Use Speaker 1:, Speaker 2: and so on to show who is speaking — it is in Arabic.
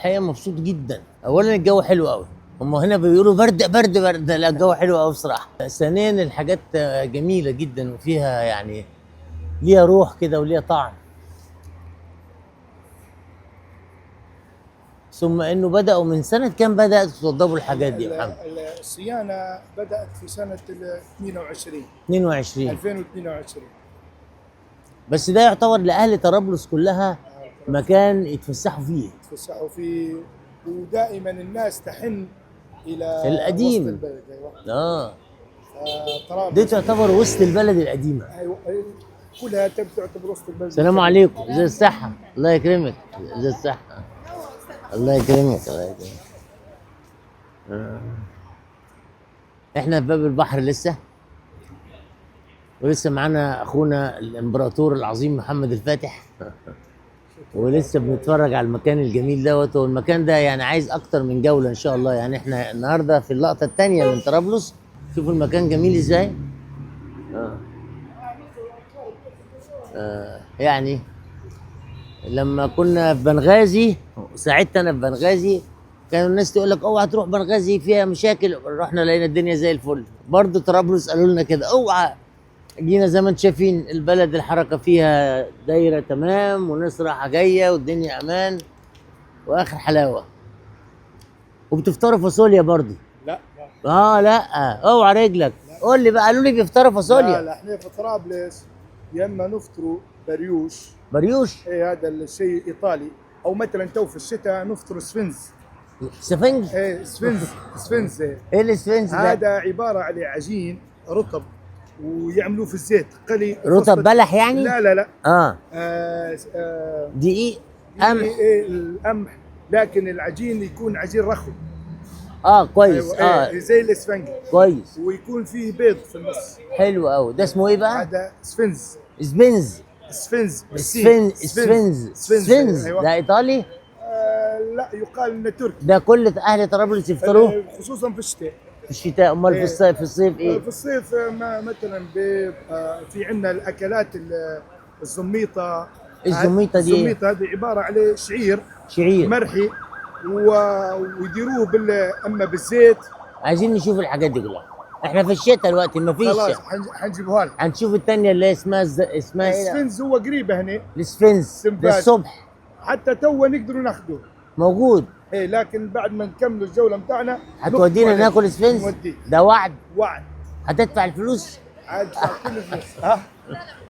Speaker 1: الحقيقه مبسوط جدا. اولا الجو حلو قوي. هم هنا بيقولوا برد برد برد، لا الجو حلو قوي بصراحه. ثانيا الحاجات جميله جدا وفيها يعني ليها روح كده وليها طعم. ثم انه بداوا من سنه كام بدات توضبوا الحاجات دي يا محمد؟
Speaker 2: الصيانة بدأت في سنة 22
Speaker 1: 22.
Speaker 2: 2022.
Speaker 1: بس ده يعتبر لاهل طرابلس كلها مكان يتفسحوا فيه.
Speaker 2: تفسحوا فيه، ودائما الناس تحن إلى
Speaker 1: القديم.
Speaker 2: وسط البلد. أيوة.
Speaker 1: اه دي
Speaker 2: طرابلس.
Speaker 1: تعتبر وسط البلد القديمه.
Speaker 2: أيوة. كلها تعتبر وسط البلد.
Speaker 1: السلام عليكم، ازي الصحه؟ الله يكرمك. ازي الصحه؟ الله يكرمك الله يكرمك. احنا في باب البحر لسه، ولسه معانا اخونا الامبراطور العظيم محمد الفاتح ولسه بنتفرج على المكان الجميل دوت. والمكان ده يعني عايز اكتر من جوله ان شاء الله. يعني احنا النهارده في اللقطه الثانيه من طرابلس. شوفوا المكان جميل ازاي. يعني لما كنا في بنغازي، ساعدت انا في بنغازي، كانوا الناس تقول لك اوعى تروح بنغازي فيها مشاكل. رحنا لقينا الدنيا زي الفل. برضه طرابلس قالوا لنا كده اوعى. جينا زي ما انتم شايفين البلد الحركه فيها دايره تمام، وناس رايحه جايه والدنيا امان واخر حلاوه. وبتفطروا فاصوليا برضه؟
Speaker 2: لا
Speaker 1: لا اوعى رجلك. قول لي بقى، قالوا لي بيفطروا فاصوليا.
Speaker 2: لا، احنا في طرابلس يا اما نفطروا بريوش.
Speaker 1: بريوش؟
Speaker 2: ايه هذا الشيء ايطالي. او مثلا تو في الشتاء نفطروا سفنز.
Speaker 1: سفنج؟
Speaker 2: ايه سفنز إيه.
Speaker 1: ايه السفنج ده؟
Speaker 2: هذا عباره عن عجين رطب ويعملوه في الزيت قلي.
Speaker 1: رطب بلح يعني؟
Speaker 2: لا
Speaker 1: دقيق؟ قمح؟
Speaker 2: إيه القمح، لكن العجين يكون عجين رخو.
Speaker 1: كويس.
Speaker 2: أيوة. زي الاسفنجي.
Speaker 1: كويس.
Speaker 2: ويكون فيه بيض في النص.
Speaker 1: حلو قوي. ده اسمه ايه بقى؟
Speaker 2: هذا سفنز.
Speaker 1: سبنز.
Speaker 2: سفنز.
Speaker 1: سفنز.
Speaker 2: أيوة.
Speaker 1: ده ايطالي؟
Speaker 2: لا، يقال انه تركي.
Speaker 1: ده كل اهل طرابلس يفطروه
Speaker 2: خصوصا في الشتاء.
Speaker 1: في الشتاء؟ امال في الصيف؟ في الصيف ايه؟
Speaker 2: في الصيف ما مثلا في عندنا الاكلات الزميطه.
Speaker 1: الزميطه دي؟
Speaker 2: الزميطه هذه عباره عن شعير مرحي، ويديروه اما بالزيت.
Speaker 1: عايزين نشوف الحاجات دي كلها. احنا في الشتاء دلوقتي مفيش.
Speaker 2: خلاص حنجيبوها لك.
Speaker 1: هنشوف الثانيه اللي هي اسمها ايه؟
Speaker 2: السفنز هو قريبه هنا.
Speaker 1: السفنز ده الصبح
Speaker 2: حتى تو نقدروا ناخذوه
Speaker 1: موجود.
Speaker 2: ايه، لكن بعد ما نكمل الجوله بتاعنا
Speaker 1: هتودينا ناكل سفنز؟ ده وعد.
Speaker 2: وعد.
Speaker 1: هتدفع الفلوس؟
Speaker 2: هدفع كل الفلوس.